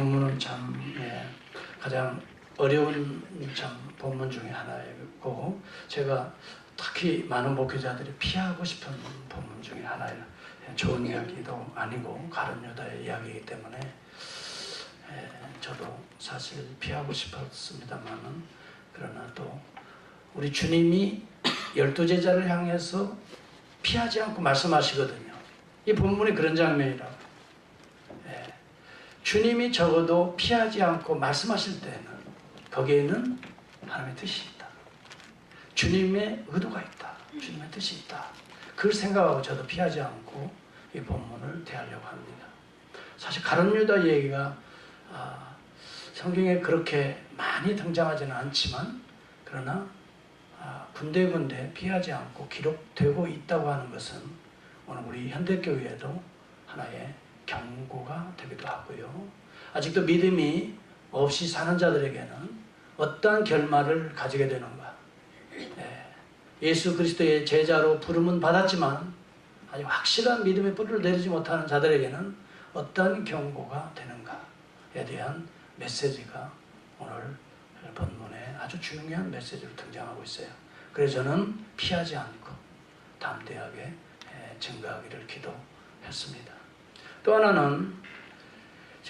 본문은 참 가장 어려운 참 본문 중에 하나이고, 제가 특히 많은 목회자들이 피하고 싶은 본문 중에 하나예요. 좋은 이야기도 아니고 가룟 유다의 이야기이기 때문에 저도 사실 피하고 싶었습니다만은, 그러나 또 우리 주님이 12제자를 향해서 피하지 않고 말씀하시거든요. 이 본문이 그런 장면이라고. 주님이 적어도 피하지 않고 말씀하실 때는 거기에는 하나님의 뜻이 있다. 주님의 의도가 있다. 주님의 뜻이 있다. 그걸 생각하고 저도 피하지 않고 이 본문을 대하려고 합니다. 사실 가룟 유다 얘기가 성경에 그렇게 많이 등장하지는 않지만, 그러나 군데군데 피하지 않고 기록되고 있다고 하는 것은 오늘 우리 현대교회에도 하나의 경고가 되기도 하고요. 아직도 믿음이 없이 사는 자들에게는 어떠한 결말을 가지게 되는가. 예수 그리스도의 제자로 부름은 받았지만 아직 확실한 믿음의 뿌리를 내리지 못하는 자들에게는 어떠한 경고가 되는가에 대한 메시지가 오늘 본문에 아주 중요한 메시지로 등장하고 있어요. 그래서 저는 피하지 않고 담대하게 증거하기를 기도했습니다. 또 하나는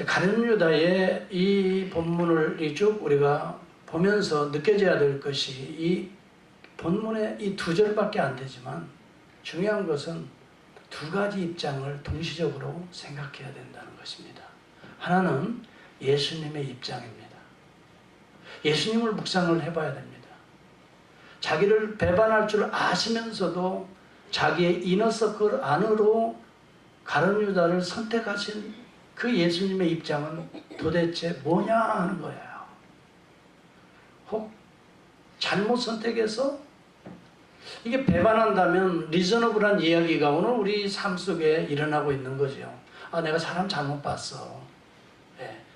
가룟 유다의 이 본문을 쭉 우리가 보면서 느껴져야 될 것이, 이 본문의 이 2절밖에 안 되지만 중요한 것은 2가지 입장을 동시적으로 생각해야 된다는 것입니다. 하나는 예수님의 입장입니다. 예수님을 묵상을 해봐야 됩니다. 자기를 배반할 줄 아시면서도 자기의 이너서클 안으로 가룟 유다를 선택하신 그 예수님의 입장은 도대체 뭐냐 하는 거예요. 혹 잘못 선택해서 이게 배반한다면 리저너블한 이야기가 오늘 우리 삶 속에 일어나고 있는 거죠. 내가 사람 잘못 봤어.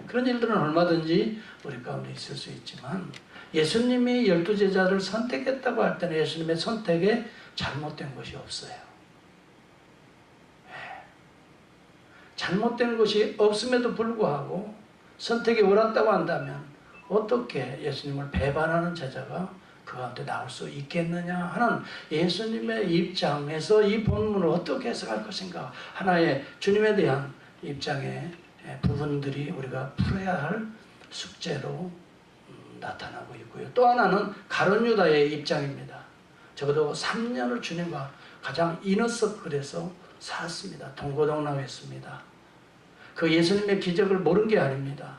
그런 일들은 얼마든지 우리 가운데 있을 수 있지만, 예수님이 12제자를 선택했다고 할 때는 예수님의 선택에 잘못된 것이 없어요. 잘못된 것이 없음에도 불구하고 선택이 옳았다고 한다면 어떻게 예수님을 배반하는 제자가 그 가운데 나올 수 있겠느냐 하는 예수님의 입장에서 이 본문을 어떻게 해석할 것인가, 하나의 주님에 대한 입장의 부분들이 우리가 풀어야 할 숙제로 나타나고 있고요. 또 하나는 가룟 유다의 입장입니다. 적어도 3년을 주님과 가장 이너서클에서 살았습니다. 동고동락했습니다. 그 예수님의 기적을 모른 게 아닙니다.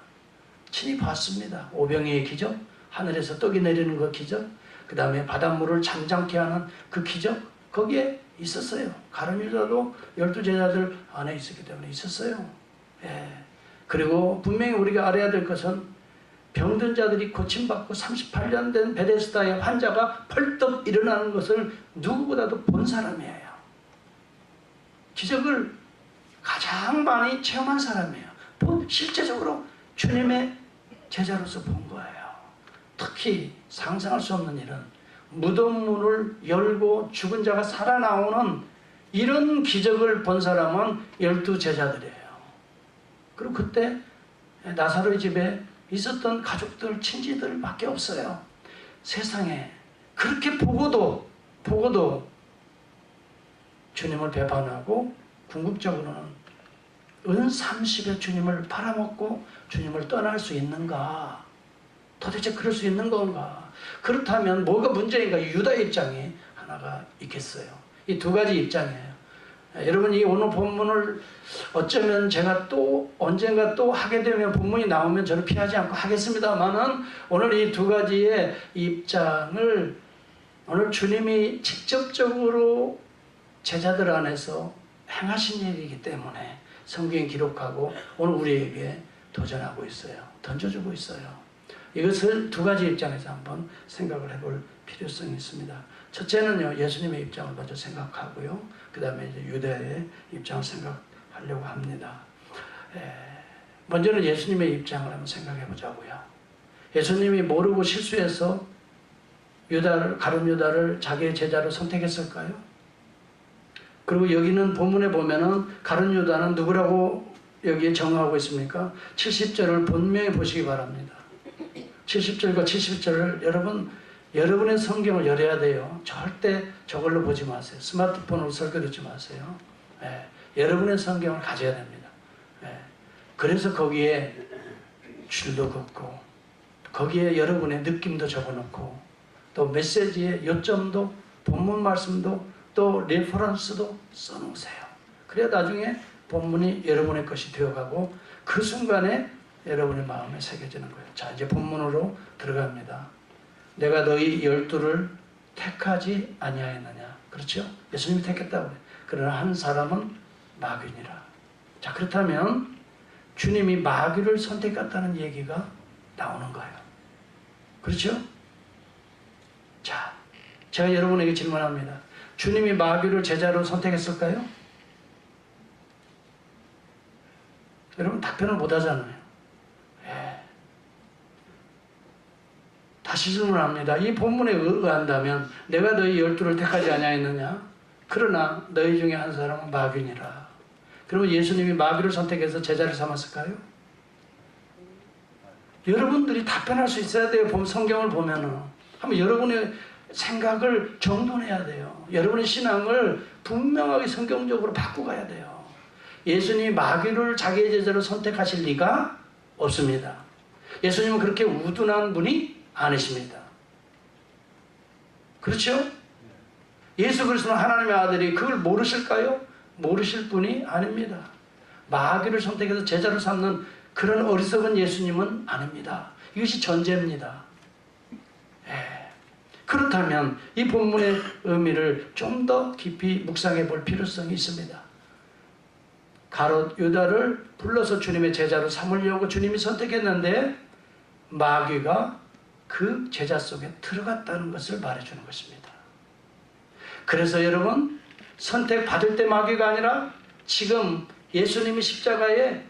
친히 봤습니다. 오병이의 기적, 하늘에서 떡이 내리는 그 기적, 그 다음에 바닷물을 잠잠케 하는 그 기적, 거기에 있었어요. 가룟 유다도 12제자들 안에 있었기 때문에 있었어요. 그리고 분명히 우리가 알아야 될 것은, 병든 자들이 고침받고 38년 된 베데스다의 환자가 펄떡 일어나는 것을 누구보다도 본 사람이에요. 기적을 가장 많이 체험한 사람이에요. 실제적으로 주님의 제자로서 본 거예요. 특히 상상할 수 없는 일은 무덤 문을 열고 죽은 자가 살아나오는 이런 기적을 본 사람은 12제자들이에요. 그리고 그때 나사로의 집에 있었던 가족들, 친지들 밖에 없어요. 세상에 그렇게 보고도 주님을 배반하고 궁극적으로는 은 30에 주님을 팔아먹고 주님을 떠날 수 있는가? 도대체 그럴 수 있는 건가? 그렇다면 뭐가 문제인가? 유다의 입장이 하나가 있겠어요. 이 2가지 입장이에요. 여러분, 이 오늘 본문을 어쩌면 제가 또 언젠가 또 하게 되면, 본문이 나오면 저는 피하지 않고 하겠습니다만은, 오늘 이 2가지의 입장을 오늘 주님이 직접적으로 제자들 안에서 행하신 일이기 때문에 성경에 기록하고 오늘 우리에게 도전하고 있어요. 던져주고 있어요. 이것을 2가지 입장에서 한번 생각을 해볼 필요성이 있습니다. 첫째는요, 예수님의 입장을 먼저 생각하고요, 그 다음에 이제 유다의 입장을 생각하려고 합니다. 먼저는 예수님의 입장을 한번 생각해 보자고요. 예수님이 모르고 실수해서 가룟 유다를 자기의 제자로 선택했을까요? 그리고 여기는 본문에 보면은 가룟 유다는 누구라고 여기에 정하고 있습니까? 70절을 분명히 보시기 바랍니다. 70절과 71절을 여러분의 성경을 열어야 돼요. 절대 저걸로 보지 마세요. 스마트폰으로 설교 듣지 마세요. 예, 여러분의 성경을 가져야 됩니다. 예, 그래서 거기에 줄도 긋고 거기에 여러분의 느낌도 적어놓고 또 메시지의 요점도 본문 말씀도 또 레퍼런스도 써놓으세요. 그래야 나중에 본문이 여러분의 것이 되어가고 그 순간에 여러분의 마음에 새겨지는 거예요. 자, 이제 본문으로 들어갑니다. 내가 너희 12를 택하지 아니하였느냐. 그렇죠? 예수님이 택했다고 해요. 그러나 한 사람은 마귀니라. 자, 그렇다면 주님이 마귀를 선택했다는 얘기가 나오는 거예요. 그렇죠? 자, 제가 여러분에게 질문합니다. 주님이 마귀를 제자로 선택했을까요? 여러분 답변을 못 하잖아요. 예. 다시 질문합니다. 이 본문에 의한다면 내가 너희 12를 택하지 아니하였느냐? 그러나 너희 중에 한 사람은 마귀니라. 그러면 예수님이 마귀를 선택해서 제자를 삼았을까요? 여러분들이 답변할 수 있어야 돼요. 성경을 보면은. 한번 여러분의 생각을 정돈해야 돼요. 여러분의 신앙을 분명하게 성경적으로 바꾸고 가야 돼요. 예수님이 마귀를 자기의 제자로 선택하실 리가 없습니다. 예수님은 그렇게 우둔한 분이 아니십니다. 그렇죠? 예수 그리스도는 하나님의 아들이 그걸 모르실까요? 모르실 분이 아닙니다. 마귀를 선택해서 제자로 삼는 그런 어리석은 예수님은 아닙니다. 이것이 전제입니다. 예. 그렇다면 이 본문의 의미를 좀 더 깊이 묵상해 볼 필요성이 있습니다. 가롯 유다를 불러서 주님의 제자로 삼으려고 주님이 선택했는데 마귀가 그 제자 속에 들어갔다는 것을 말해주는 것입니다. 그래서 여러분 선택받을 때 마귀가 아니라 지금 예수님이 십자가에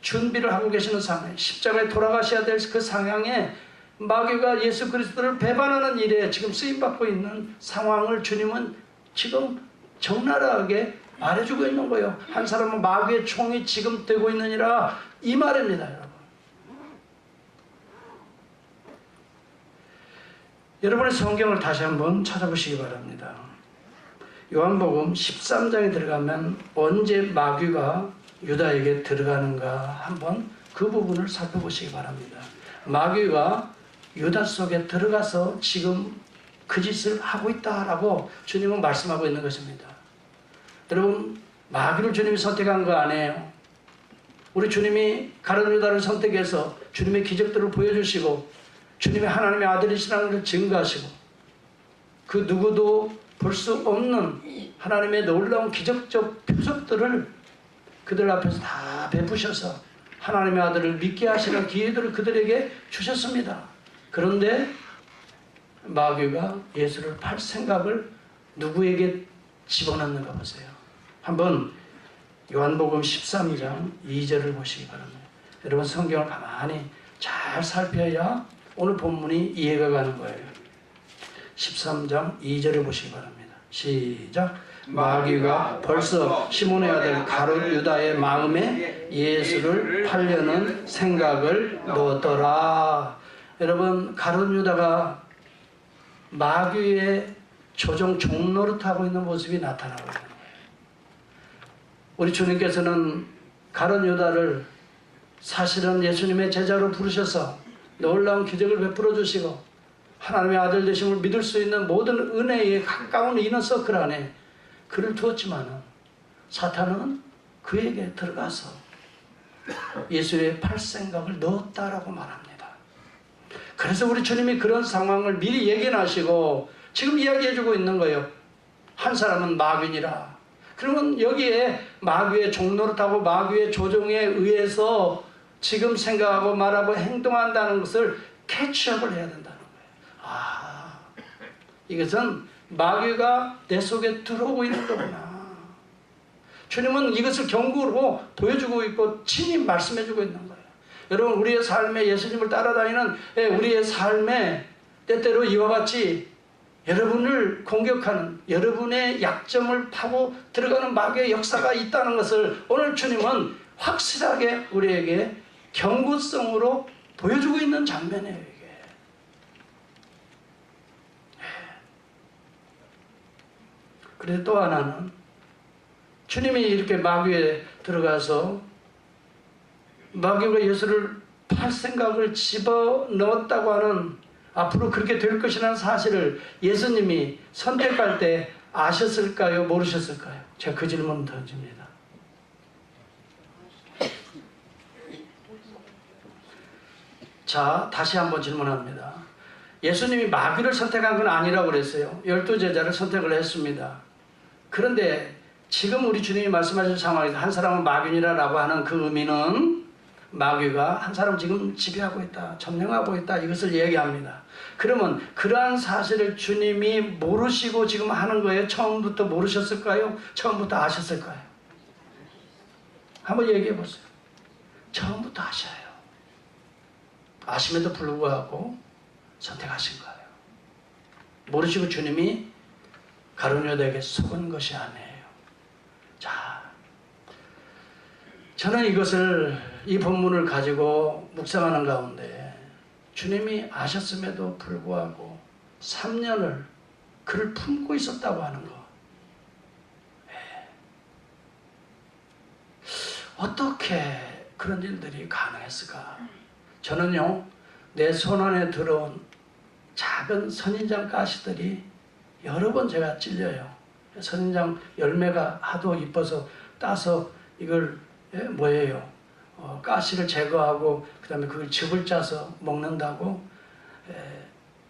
준비를 하고 계시는 상황, 십자가에 돌아가셔야 될 그 상황에 마귀가 예수 그리스도를 배반하는 일에 지금 쓰임받고 있는 상황을 주님은 지금 적나라하게 말해주고 있는 거예요. 한 사람은 마귀의 총이 지금 되고 있느니라 이 말입니다. 여러분. 여러분의 성경을 다시 한번 찾아보시기 바랍니다. 요한복음 13장에 들어가면 언제 마귀가 유다에게 들어가는가 한번 그 부분을 살펴보시기 바랍니다. 마귀가 유다 속에 들어가서 지금 그 짓을 하고 있다라고 주님은 말씀하고 있는 것입니다. 여러분 마귀를 주님이 선택한 거 아니에요. 우리 주님이 가룟 유다를 선택해서 주님의 기적들을 보여주시고 주님의 하나님의 아들이시라는 걸 증거하시고 그 누구도 볼 수 없는 하나님의 놀라운 기적적 표적들을 그들 앞에서 다 베푸셔서 하나님의 아들을 믿게 하시는 기회들을 그들에게 주셨습니다. 그런데 마귀가 예수를 팔 생각을 누구에게 집어넣는가 보세요. 한번 요한복음 13장 2절을 보시기 바랍니다. 여러분 성경을 가만히 잘 살펴야 오늘 본문이 이해가 가는 거예요. 13장 2절을 보시기 바랍니다. 시작. 마귀가 벌써 시몬의 아들 가룟 유다의 마음에 예수를 팔려는 생각을 넣었더라. 여러분 가룟 유다가 마귀의 조종 종노릇하고 있는 모습이 나타나고 있는 거예요. 우리 주님께서는 가룟 유다를 사실은 예수님의 제자로 부르셔서 놀라운 기적을 베풀어 주시고 하나님의 아들 되심을 믿을 수 있는 모든 은혜에 가까운 이너서클 안에 그를 두었지만 사탄은 그에게 들어가서 예수의 팔 생각을 넣었다라고 말합니다. 그래서 우리 주님이 그런 상황을 미리 예견하시고 지금 이야기해주고 있는 거예요. 한 사람은 마귀니라. 그러면 여기에 마귀의 종노릇하고 마귀의 조종에 의해서 지금 생각하고 말하고 행동한다는 것을 캐치업을 해야 된다는 거예요. 아, 이것은 마귀가 내 속에 들어오고 있는 거구나. 주님은 이것을 경고로 보여주고 있고 친히 말씀해주고 있는 거예요. 여러분 우리의 삶에 예수님을 따라다니는 우리의 삶에 때때로 이와 같이 여러분을 공격하는 여러분의 약점을 파고 들어가는 마귀의 역사가 있다는 것을 오늘 주님은 확실하게 우리에게 경고성으로 보여주고 있는 장면이에요. 이게. 그리고 또 하나는 주님이 이렇게 마귀에 들어가서 마귀가 예수를 팔 생각을 집어넣었다고 하는, 앞으로 그렇게 될 것이라는 사실을 예수님이 선택할 때 아셨을까요? 모르셨을까요? 제가 그 질문을 던집니다. 자, 다시 한번 질문합니다. 예수님이 마귀를 선택한 건 아니라고 그랬어요. 12제자를 선택을 했습니다. 그런데 지금 우리 주님이 말씀하신 상황에서 한 사람은 마귀니라라고 하는 그 의미는 마귀가 한 사람 지금 지배하고 있다, 점령하고 있다, 이것을 얘기합니다. 그러면 그러한 사실을 주님이 모르시고 지금 하는 거예요? 처음부터 모르셨을까요? 처음부터 아셨을까요? 한번 얘기해 보세요. 처음부터 아셔요. 아심에도 불구하고 선택하신 거예요. 모르시고 주님이 가룟 유다에게 속은 것이 아니에요. 자, 저는 이 본문을 가지고 묵상하는 가운데 주님이 아셨음에도 불구하고 3년을 그를 품고 있었다고 하는 거. 어떻게 그런 일들이 가능했을까? 저는요, 내 손안에 들어온 작은 선인장 가시들이 여러 번 제가 찔려요. 선인장 열매가 하도 이뻐서 따서 이걸 뭐예요? 가시를 제거하고 그 다음에 그걸 즙을 짜서 먹는다고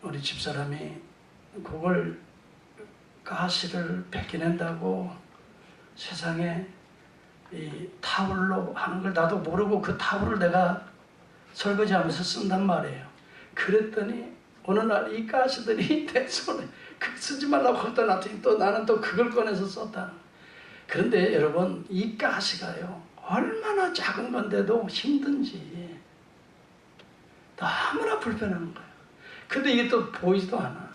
우리 집사람이 그걸 가시를 벗겨낸다고 세상에 이 타월로 하는 걸 나도 모르고 그 타월을 내가 설거지하면서 쓴단 말이에요. 그랬더니 어느 날 이 가시들이 내 손에 그 쓰지 말라고 갖다 놨더니 또 나는 또 그걸 꺼내서 썼다. 그런데 여러분, 이 가시가요, 얼마나 작은 건데도 힘든지 너무나 불편한 거예요. 근데 이게 또 보이지도 않아.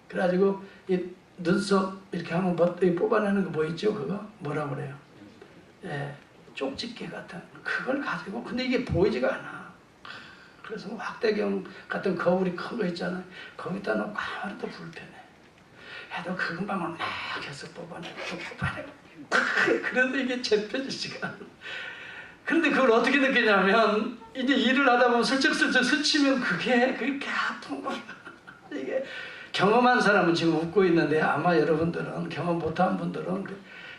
그래가지고 이 눈썹 이렇게 하면 뽑아내는 거 보이죠? 그거 뭐라 그래요? 쪽집게 같은 그걸 가지고, 근데 이게 보이지가 않아. 그래서 확대경 같은 거울이 큰 거 있잖아요. 거기다 놓고 아무래도 불편해. 해도 그 금방을 막 해서 뽑아내고 또 뽑아내고. 그래도 이게 접혀지지가 않아. 그런데 그걸 어떻게 느끼냐면 이제 일을 하다 보면 슬쩍슬쩍 스치면 그게 그렇게 아픈 거야. 이게 경험한 사람은 지금 웃고 있는데 아마 여러분들은, 경험 못한 분들은,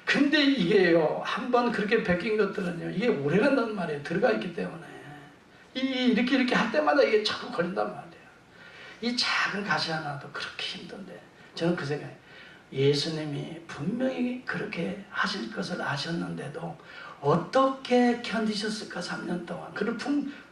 근데 이게요, 한번 그렇게 베낀 것들은요, 이게 오래 간단 말이에요. 들어가 있기 때문에. 이렇게 할 때마다 이게 자꾸 걸린단 말이에요. 이 작은 가시 하나도 그렇게 힘든데, 저는 그 생각에 예수님이 분명히 그렇게 하실 것을 아셨는데도 어떻게 견디셨을까? 3년 동안 그를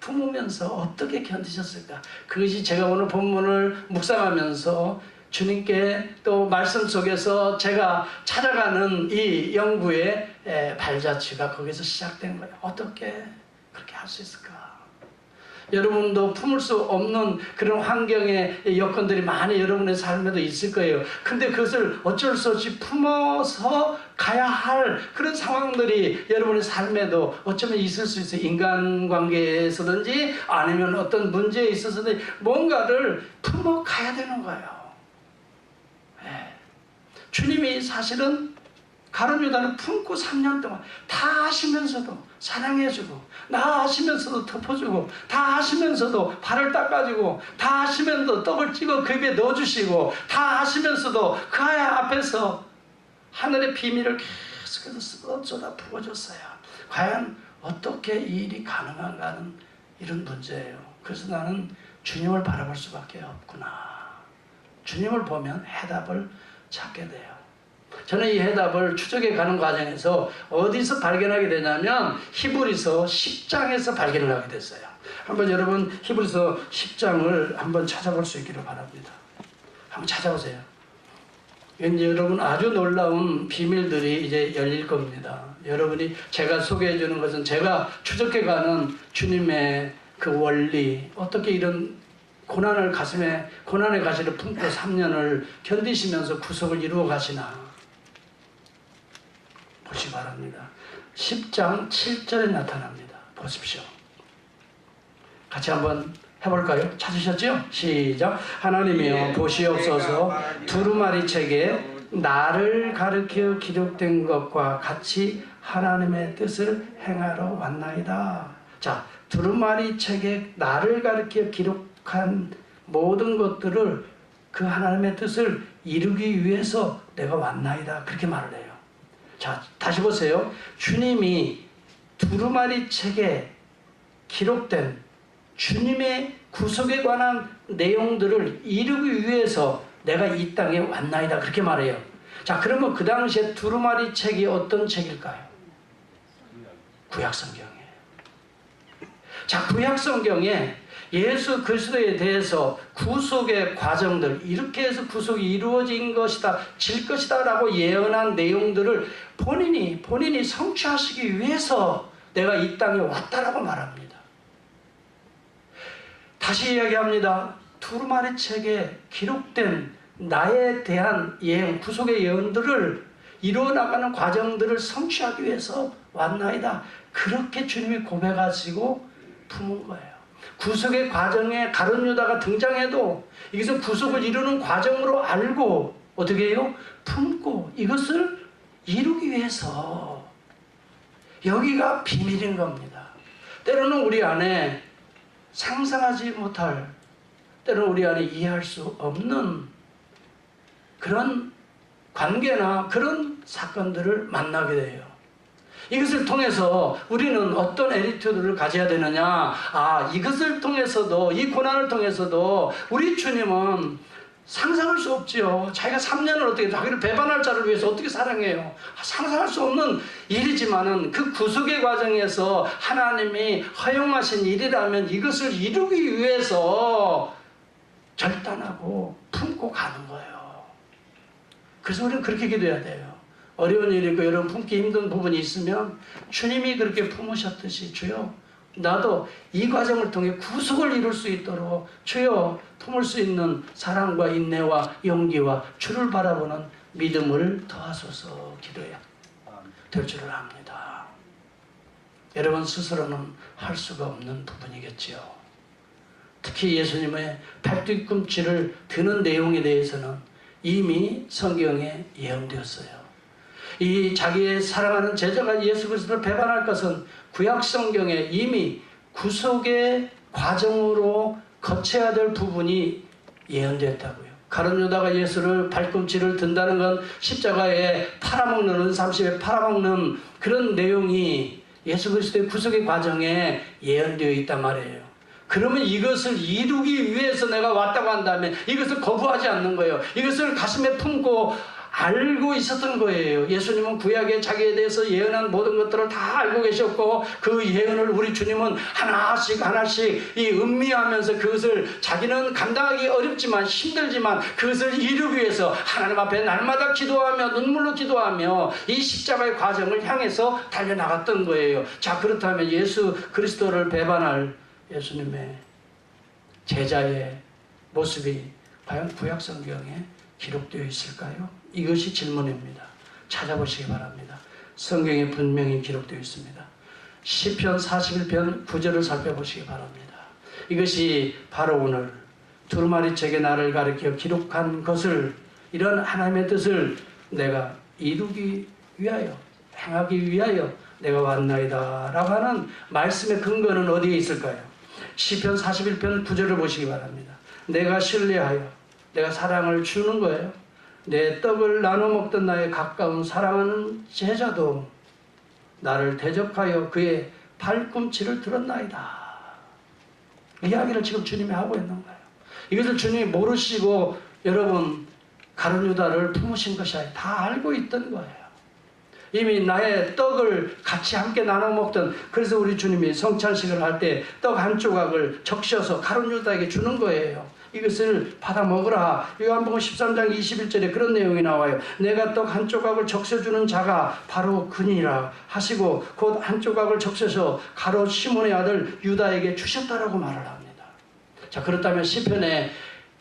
품으면서 어떻게 견디셨을까? 그것이 제가 오늘 본문을 묵상하면서 주님께 또 말씀 속에서 제가 찾아가는 이 연구의 발자취가 거기서 시작된 거예요. 어떻게 그렇게 할 수 있을까? 여러분도 품을 수 없는 그런 환경의 여건들이 많이 여러분의 삶에도 있을 거예요. 근데 그것을 어쩔 수 없이 품어서 가야 할 그런 상황들이 여러분의 삶에도 어쩌면 있을 수 있어요. 인간관계에서든지 아니면 어떤 문제에 있어서든지 뭔가를 품어 가야 되는 거예요. 주님이 사실은 가룟 유다를 품고 3년 동안 다 하시면서도 사랑해주고, 나 하시면서도 덮어주고, 다 하시면서도 발을 닦아주고, 다 하시면서도 떡을 찍어 그 입에 넣어주시고, 다 하시면서도 그 아이 앞에서 하늘의 비밀을 계속해서 쏟아 부어줬어요. 과연 어떻게 이 일이 가능한가 하는 이런 문제예요. 그래서 나는 주님을 바라볼 수밖에 없구나. 주님을 보면 해답을 찾게 돼요. 저는 이 해답을 추적해 가는 과정에서 어디서 발견하게 되냐면 히브리서 10장에서 발견을 하게 됐어요. 한번 여러분 히브리서 10장을 한번 찾아볼 수 있기를 바랍니다. 한번 찾아보세요. 왠지 여러분 아주 놀라운 비밀들이 이제 열릴 겁니다. 여러분이, 제가 소개해 주는 것은 제가 추적해 가는 주님의 그 원리, 어떻게 이런 고난의 가시를 품고 3년을 견디시면서 구속을 이루어 가시나 보시 바랍니다. 10장 7절에 나타납니다. 보십시오. 같이 한번 해볼까요? 찾으셨죠? 시작. 하나님이여 보시옵소서 두루마리 책에 나를 가르쳐 기록된 것과 같이 하나님의 뜻을 행하러 왔나이다. 자, 두루마리 책에 나를 가르쳐 기록한 모든 것들을 그 하나님의 뜻을 이루기 위해서 내가 왔나이다. 그렇게 말을 해요. 자, 다시 보세요. 주님이 두루마리 책에 기록된 주님의 구속에 관한 내용들을 이루기 위해서 내가 이 땅에 왔나이다. 그렇게 말해요. 자, 그러면 그 당시에 두루마리 책이 어떤 책일까요? 구약성경이에요. 자, 구약성경에 예수 그리스도에 대해서 구속의 과정들, 이렇게 해서 구속이 이루어진 것이다, 질 것이다 라고 예언한 내용들을 본인이 성취하시기 위해서 내가 이 땅에 왔다라고 말합니다. 다시 이야기합니다. 두루마리 책에 기록된 나에 대한 예언, 구속의 예언들을 이루어나가는 과정들을 성취하기 위해서 왔나이다. 그렇게 주님이 고백하시고 품은 거예요. 구속의 과정에 가룟 유다가 등장해도 이것은 구속을 이루는 과정으로 알고 어떻게 해요? 품고 이것을 이루기 위해서 여기가 비밀인 겁니다. 때로는 우리 안에 상상하지 못할, 때로는 우리 안에 이해할 수 없는 그런 관계나 그런 사건들을 만나게 돼요. 이것을 통해서 우리는 어떤 애티튜드를 가져야 되느냐? 이것을 통해서도, 이 고난을 통해서도 우리 주님은 상상할 수 없지요. 자기가 3년을 어떻게 자기를 배반할 자를 위해서 어떻게 사랑해요? 상상할 수 없는 일이지만은 그 구속의 과정에서 하나님이 허용하신 일이라면 이것을 이루기 위해서 결단하고 품고 가는 거예요. 그래서 우리는 그렇게 기도해야 돼요. 어려운 일이 있고 여러분 품기 힘든 부분이 있으면 주님이 그렇게 품으셨듯이 주여 나도 이 과정을 통해 구속을 이룰 수 있도록 주여 품을 수 있는 사랑과 인내와 용기와 주를 바라보는 믿음을 더하소서 기도해야 될 줄을 압니다. 여러분 스스로는 할 수가 없는 부분이겠지요. 특히 예수님의 팔뒤꿈치를 드는 내용에 대해서는 이미 성경에 예언되었어요. 이 자기의 사랑하는 제자가 예수 그리스도를 배반할 것은 구약 성경에 이미 구속의 과정으로 거쳐야 될 부분이 예언되었다고요. 가룟 유다가 예수를 발꿈치를 든다는 건 십자가에 팔아먹는, 은삼십에 팔아먹는 그런 내용이 예수 그리스도의 구속의 과정에 예언되어 있단 말이에요. 그러면 이것을 이루기 위해서 내가 왔다고 한다면 이것을 거부하지 않는 거예요. 이것을 가슴에 품고 알고 있었던 거예요. 예수님은 구약에 자기에 대해서 예언한 모든 것들을 다 알고 계셨고 그 예언을 우리 주님은 하나씩 이 음미하면서 그것을 자기는 감당하기 어렵지만 힘들지만 그것을 이루기 위해서 하나님 앞에 날마다 기도하며 눈물로 기도하며 이 십자가의 과정을 향해서 달려나갔던 거예요. 자, 그렇다면 예수 그리스도를 배반할 예수님의 제자의 모습이 과연 구약 성경에 기록되어 있을까요? 이것이 질문입니다. 찾아보시기 바랍니다. 성경에 분명히 기록되어 있습니다. 시편 41편 9절을 살펴보시기 바랍니다. 이것이 바로 오늘 두루마리 책에 나를 가르쳐 기록한 것을, 이런 하나님의 뜻을 내가 이루기 위하여, 행하기 위하여 내가 왔나이다 라고 하는 말씀의 근거는 어디에 있을까요? 시편 41편 9절을 보시기 바랍니다. 내가 신뢰하여 내가 사랑을 주는 거예요. 내 떡을 나눠 먹던 나의 가까운 사랑하는 제자도 나를 대적하여 그의 발꿈치를 들었나이다. 이야기를 지금 주님이 하고 있는 거예요. 이것을 주님이 모르시고 여러분 가룟 유다를 품으신 것이 아니라 다 알고 있던 거예요. 이미 나의 떡을 같이 함께 나눠 먹던, 그래서 우리 주님이 성찬식을 할 때 떡 한 조각을 적셔서 가룟 유다에게 주는 거예요. 이것을 받아 먹으라. 요한복음 13장 21절에 그런 내용이 나와요. 내가 떡 한 조각을 적셔주는 자가 바로 그니라 하시고 곧 한 조각을 적셔서 가롯 시몬의 아들 유다에게 주셨다라고 말을 합니다. 자, 그렇다면 시편에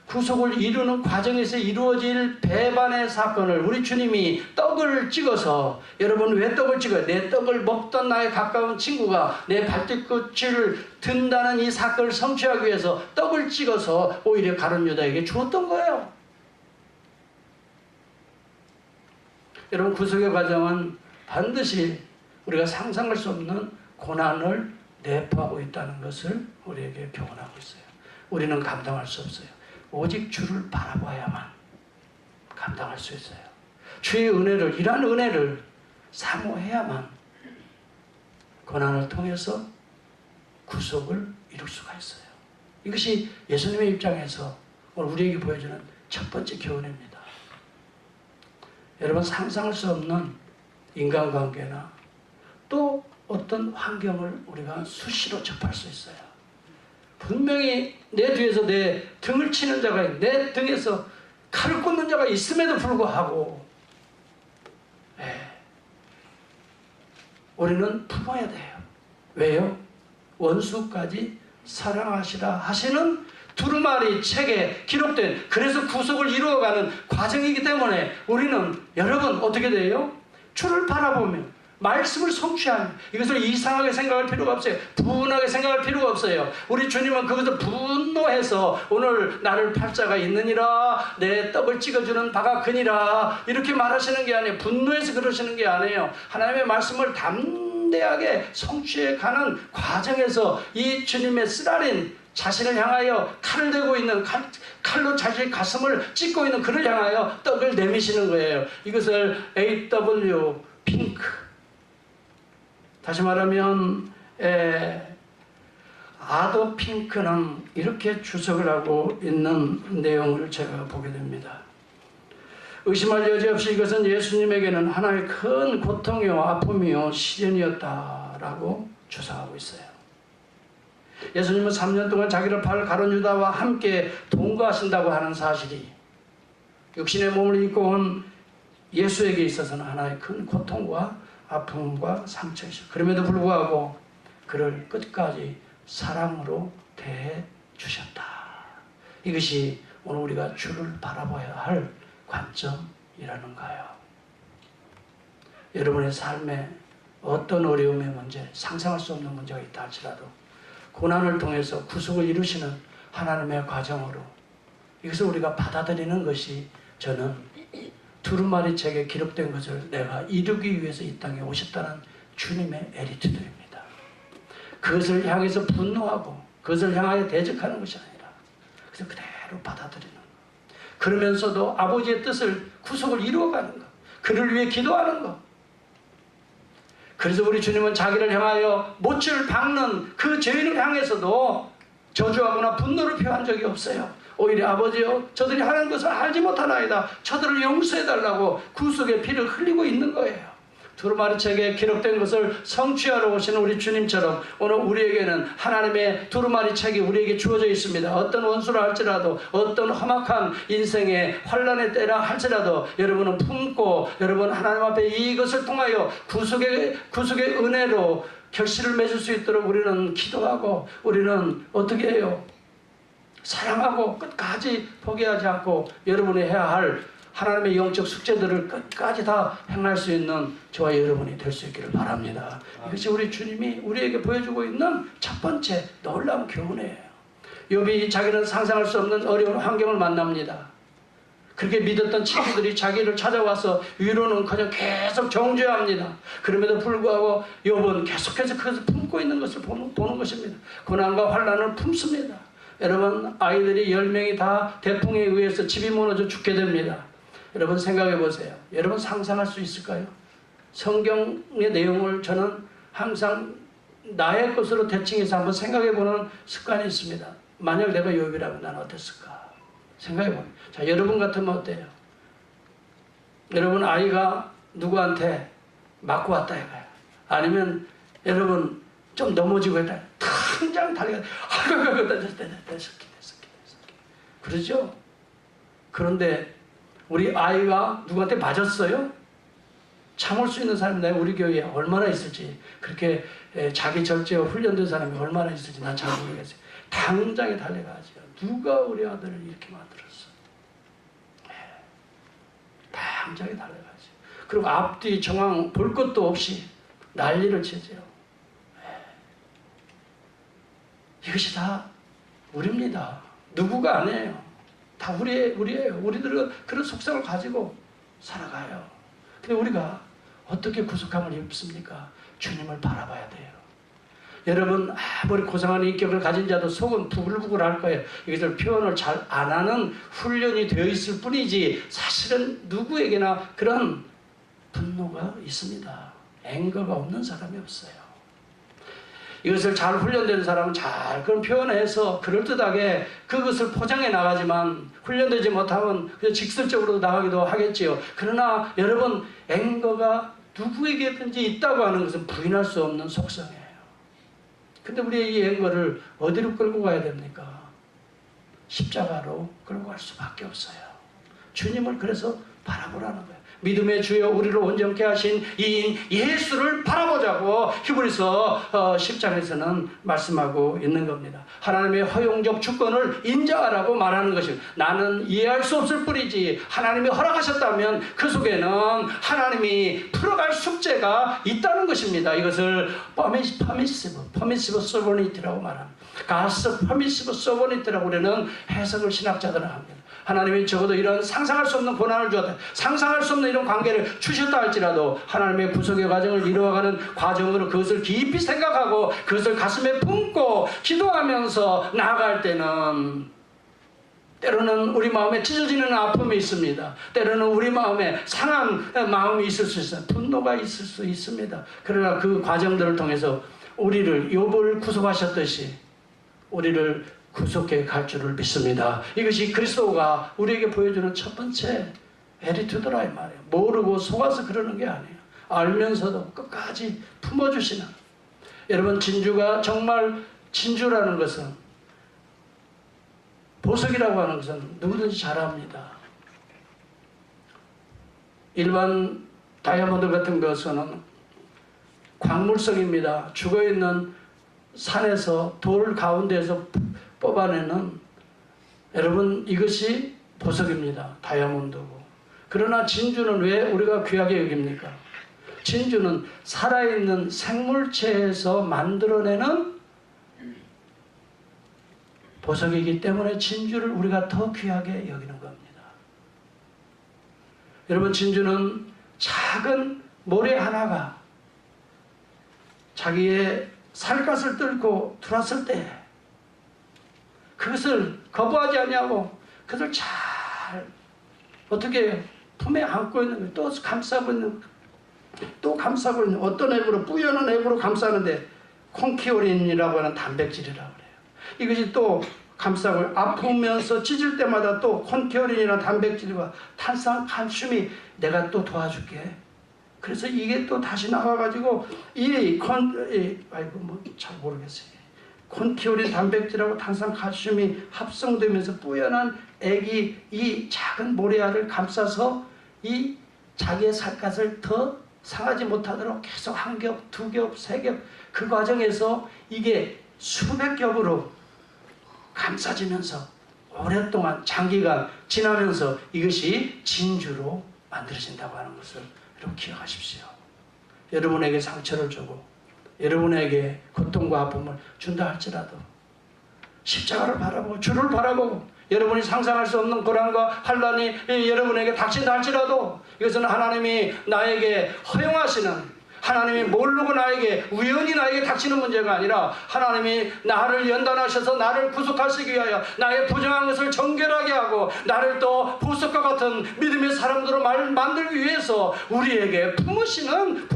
구속을 이루는 과정에서 이루어질 배반의 사건을 우리 주님이 떡을 찍어서, 여러분 왜 떡을 찍어요? 내 떡을 먹던 나의 가까운 친구가 내 발뒤꿈치를 든다는 이 사건을 성취하기 위해서 떡을 찍어서 오히려 가룟 유다에게 주었던 거예요. 여러분, 구속의 과정은 반드시 우리가 상상할 수 없는 고난을 내포하고 있다는 것을 우리에게 교훈하고 있어요. 우리는 감당할 수 없어요. 오직 주를 바라봐야만 감당할 수 있어요. 주의 은혜를, 이러한 은혜를 사모해야만 고난을 통해서 구속을 이룰 수가 있어요. 이것이 예수님의 입장에서 오늘 우리에게 보여주는 첫 번째 교훈입니다. 여러분, 상상할 수 없는 인간관계나 또 어떤 환경을 우리가 수시로 접할 수 있어요. 분명히 내 뒤에서 내 등을 치는 자가 있고 내 등에서 칼을 꽂는 자가 있음에도 불구하고 우리는 품어야 돼요. 왜요? 원수까지 사랑하시라 하시는 두루마리 책에 기록된, 그래서 구속을 이루어가는 과정이기 때문에 우리는, 여러분, 어떻게 돼요? 주를 바라보며 말씀을 성취하며, 이것을 이상하게 생각할 필요가 없어요. 분하게 생각할 필요가 없어요. 우리 주님은 그것을 분노해서 오늘 나를 팔자가 있느니라, 내 떡을 찍어주는 바가 크니라, 이렇게 말하시는 게 아니에요. 분노해서 그러시는 게 아니에요. 하나님의 말씀을 담대하게 성취해가는 과정에서 이 주님의 쓰라린 자신을 향하여 칼을 대고 있는, 칼로 자신의 가슴을 찢고 있는 그를 향하여 떡을 내미시는 거예요. 이것을 A.W. 핑크, 다시 말하면 아더 핑크는 이렇게 주석을 하고 있는 내용을 제가 보게 됩니다. 의심할 여지 없이 이것은 예수님에게는 하나의 큰 고통이요 아픔이요 시련이었다라고 주장하고 있어요. 예수님은 3년 동안 자기를 팔 가룟 유다와 함께 동거하신다고 하는 사실이 육신의 몸을 입고 온 예수에게 있어서는 하나의 큰 고통과 아픔과 상처이죠. 그럼에도 불구하고 그를 끝까지 사랑으로 대해 주셨다. 이것이 오늘 우리가 주를 바라봐야 할 관점이라는 거예요. 여러분의 삶에 어떤 어려움의 문제, 상상할 수 없는 문제가 있다 할지라도 고난을 통해서 구속을 이루시는 하나님의 과정으로 이것을 우리가 받아들이는 것이, 저는 두루마리 책에 기록된 것을 내가 이루기 위해서 이 땅에 오셨다는 주님의 애리튜드입니다. 그것을 향해서 분노하고 그것을 향하여 대적하는 것이 아니라 그래서 그대로 받아들이는 것. 그러면서도 아버지의 뜻을, 구속을 이루어가는 것, 그를 위해 기도하는 것. 그래서 우리 주님은 자기를 향하여 못을 박는 그 죄인을 향해서도 저주하거나 분노를 표한 적이 없어요. 오히려 아버지여, 저들이 하는 것을 알지 못하나이다, 저들을 용서해달라고 구속의 피를 흘리고 있는 거예요. 두루마리 책에 기록된 것을 성취하러 오시는 우리 주님처럼 오늘 우리에게는 하나님의 두루마리 책이 우리에게 주어져 있습니다. 어떤 원수라 할지라도, 어떤 험악한 인생의 환난의 때라 할지라도 여러분은 품고, 여러분 하나님 앞에 이것을 통하여 구속의 은혜로 결실을 맺을 수 있도록 우리는 기도하고, 우리는 어떻게 해요? 사랑하고 끝까지 포기하지 않고 여러분이 해야 할 하나님의 영적 숙제들을 끝까지 다 행할 수 있는 저와 여러분이 될 수 있기를 바랍니다. 이것이 우리 주님이 우리에게 보여주고 있는 첫 번째 놀라운 교훈이에요. 욥이 자기는 상상할 수 없는 어려운 환경을 만납니다. 그렇게 믿었던 친구들이 자기를 찾아와서 위로는커녕 계속 정죄합니다. 그럼에도 불구하고 욥은 계속해서 그것을 품고 있는 것을 보는 것입니다. 고난과 환난을 품습니다. 여러분, 아이들이 10명이 다 대풍에 의해서 집이 무너져 죽게 됩니다. 여러분 생각해 보세요. 여러분 상상할 수 있을까요? 성경의 내용을 저는 항상 나의 것으로 대칭해서 한번 생각해 보는 습관이 있습니다. 만약 내가 욥이라면 난 어땠을까? 생각해 보세요. 자, 여러분 같으면 어때요? 여러분 아이가 누구한테 맞고 왔다 해봐요. 아니면 여러분 좀 넘어지고 했다. 당장 달려가. 아이고, 됐었기. 그러죠? 그런데 우리 아이가 누구한테 맞았어요? 참을 수 있는 사람이 우리 교회에 얼마나 있을지, 그렇게 자기 절제와 훈련된 사람이 얼마나 있을지 난 잘 모르겠어요. 당장에 달려가죠. 누가 우리 아들을 이렇게 만들었어? 당장에 달려가죠. 그리고 앞뒤 정황 볼 것도 없이 난리를 치죠. 이것이 다 우리입니다. 누구가 아니에요. 다 우리예요. 우리들은 그런 속성을 가지고 살아가요. 근데 우리가 어떻게 구속함을 입습니까? 주님을 바라봐야 돼요. 여러분, 아무리 고상한 인격을 가진 자도 속은 부글부글 할 거예요. 이것을 표현을 잘 안 하는 훈련이 되어 있을 뿐이지, 사실은 누구에게나 그런 분노가 있습니다. 앵거가 없는 사람이 없어요. 이것을 잘 훈련된 사람은 잘 그런 표현해서 그럴듯하게 그것을 포장해 나가지만, 훈련되지 못하면 그냥 직설적으로 나가기도 하겠지요. 그러나 여러분, 앵거가 누구에게든지 있다고 하는 것은 부인할 수 없는 속성이에요. 근데 우리의 이 앵거를 어디로 끌고 가야 됩니까? 십자가로 끌고 갈 수밖에 없어요. 주님을 그래서 바라보라는 거예요. 믿음의 주여 우리를 온전케 하신 이인 예수를 바라보자고 히브리서 10장에서는 말씀하고 있는 겁니다. 하나님의 허용적 주권을 인정하라고 말하는 것입니다. 나는 이해할 수 없을 뿐이지, 하나님이 허락하셨다면 그 속에는 하나님이 풀어갈 숙제가 있다는 것입니다. 이것을 permissive sovereignty라고 말합니다. God's permissive sovereignty라고 우리는 해석을 신학자들은 합니다. 하나님이 적어도 이런 상상할 수 없는 고난을 주었다, 상상할 수 없는 이런 관계를 주셨다 할지라도 하나님의 구속의 과정을 이루어가는 과정으로 그것을 깊이 생각하고 그것을 가슴에 품고 기도하면서 나아갈 때는 때로는 우리 마음에 찢어지는 아픔이 있습니다. 때로는 우리 마음에 상한 마음이 있을 수 있어요. 분노가 있을 수 있습니다. 그러나 그 과정들을 통해서 우리를 욥을 구속하셨듯이 우리를 구속해 갈 줄을 믿습니다. 이것이 그리스도가 우리에게 보여주는 첫 번째 에티튜드라 이 말이에요. 모르고 속아서 그러는 게 아니에요. 알면서도 끝까지 품어주시는. 여러분, 진주가 정말 진주라는 것은, 보석이라고 하는 것은 누구든지 잘 압니다. 일반 다이아몬드 같은 것은 광물성입니다. 죽어있는 산에서 돌 가운데에서 뽑아내는, 여러분, 이것이 보석입니다. 다이아몬드고. 그러나 진주는 왜 우리가 귀하게 여깁니까? 진주는 살아있는 생물체에서 만들어내는 보석이기 때문에 진주를 우리가 더 귀하게 여기는 겁니다. 여러분, 진주는 작은 모래 하나가 자기의 살갗을 뚫고 들어왔을 때 그것을 거부하지 않냐고 그것을 잘 어떻게 품에 안고 있는 거예요. 또 감싸고 있는, 또 감싸고 있는, 어떤 앱으로, 뿌연한 앱으로 감싸는데 콘키오린이라고 하는 단백질이라고 그래요. 이것이 또 감싸고 아프면서 찢을 때마다 또 콘키오린이나 단백질과 탄산, 칼슘이 내가 또 도와줄게. 그래서 이게 또 다시 나와가지고 잘 모르겠어요. 콘키오린 단백질하고 탄산, 칼슘이 합성되면서 뿌연한 액이 이 작은 모래알을 감싸서 이 자기의 살갗을 더 상하지 못하도록 계속 한 겹, 두 겹, 세 겹, 그 과정에서 이게 수백 겹으로 감싸지면서 오랫동안 장기간 지나면서 이것이 진주로 만들어진다고 하는 것을 여러분 기억하십시오. 여러분에게 상처를 주고 여러분에게 고통과 아픔을 준다 할지라도 십자가를 바라보고 주를 바라보고 여러분이 상상할 수 없는 고난과 환난이 여러분에게 닥친다 할지라도 이것은 하나님이 나에게 허용하시는, 하나님이 모르고 나에게 우연히 나에게 닥치는 문제가 아니라 하나님이 나를 연단하셔서 나를 구속하시기 위하여 나의 부정한 것을 정결하게 하고 나를 또 보석과 같은 믿음의 사람들로 만들기 위해서 우리에게 품으시는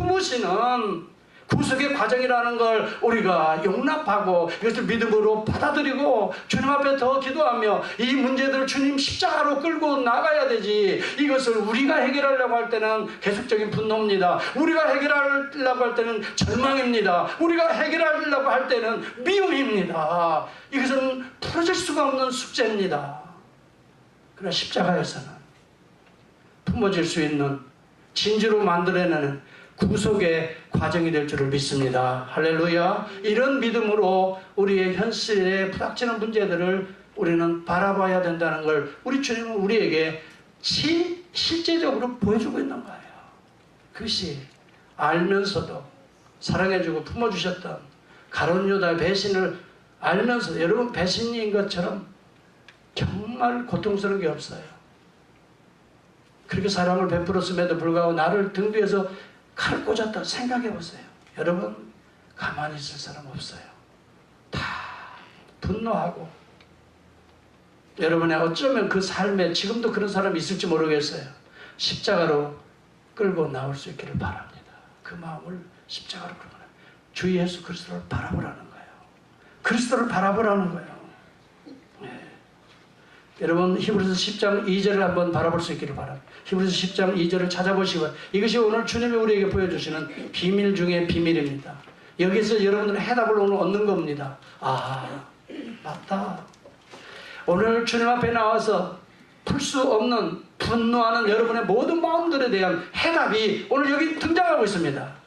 구속의 과정이라는 걸 우리가 용납하고 이것을 믿음으로 받아들이고 주님 앞에 더 기도하며 이 문제들을 주님 십자가로 끌고 나가야 되지. 이것을 우리가 해결하려고 할 때는 계속적인 분노입니다. 우리가 해결하려고 할 때는 절망입니다. 우리가 해결하려고 할 때는 미움입니다. 이것은 풀어질 수가 없는 숙제입니다. 그러나 십자가에서는 품어질 수 있는 진주로 만들어내는 구속의 과정이 될 줄을 믿습니다. 할렐루야. 이런 믿음으로 우리의 현실에 부닥치는 문제들을 우리는 바라봐야 된다는 걸 우리 주님은 우리에게 실제적으로 보여주고 있는 거예요. 그것이 알면서도 사랑해주고 품어주셨던 가룟 유다의 배신을 알면서 여러분 배신인 것처럼 정말 고통스러운 게 없어요. 그렇게 사랑을 베풀었음에도 불구하고 나를 등 뒤에서 칼을 꽂았다 생각해 보세요. 여러분 가만히 있을 사람 없어요. 다 분노하고 여러분의 어쩌면 그 삶에 지금도 그런 사람이 있을지 모르겠어요. 십자가로 끌고 나올 수 있기를 바랍니다. 그 마음을 십자가로 끌고 나올 주 예수 그리스도를 바라보라는 거예요. 그리스도를 바라보라는 거예요. 네. 여러분 히브리서 10장 2절을 한번 바라볼 수 있기를 바랍니다. 히브리서 10장 2절을 찾아보시고 이것이 오늘 주님이 우리에게 보여주시는 비밀 중의 비밀입니다. 여기서 여러분들은 해답을 오늘 얻는 겁니다. 아 맞다. 오늘 주님 앞에 나와서 풀 수 없는 분노하는 여러분의 모든 마음들에 대한 해답이 오늘 여기 등장하고 있습니다.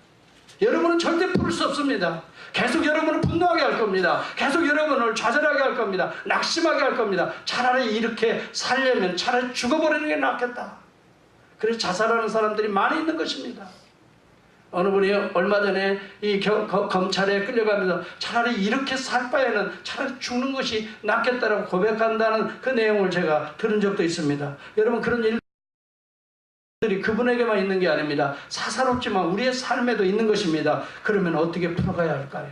여러분은 절대 풀 수 없습니다. 계속 여러분을 분노하게 할 겁니다. 계속 여러분을 좌절하게 할 겁니다. 낙심하게 할 겁니다. 차라리 이렇게 살려면 차라리 죽어버리는 게 낫겠다. 그래서 자살하는 사람들이 많이 있는 것입니다. 어느 분이 얼마 전에 이 검찰에 끌려가면서 차라리 이렇게 살 바에는 차라리 죽는 것이 낫겠다라고 고백한다는 그 내용을 제가 들은 적도 있습니다. 여러분 그런 일들이 그분에게만 있는 게 아닙니다. 사사롭지만 우리의 삶에도 있는 것입니다. 그러면 어떻게 풀어가야 할까요?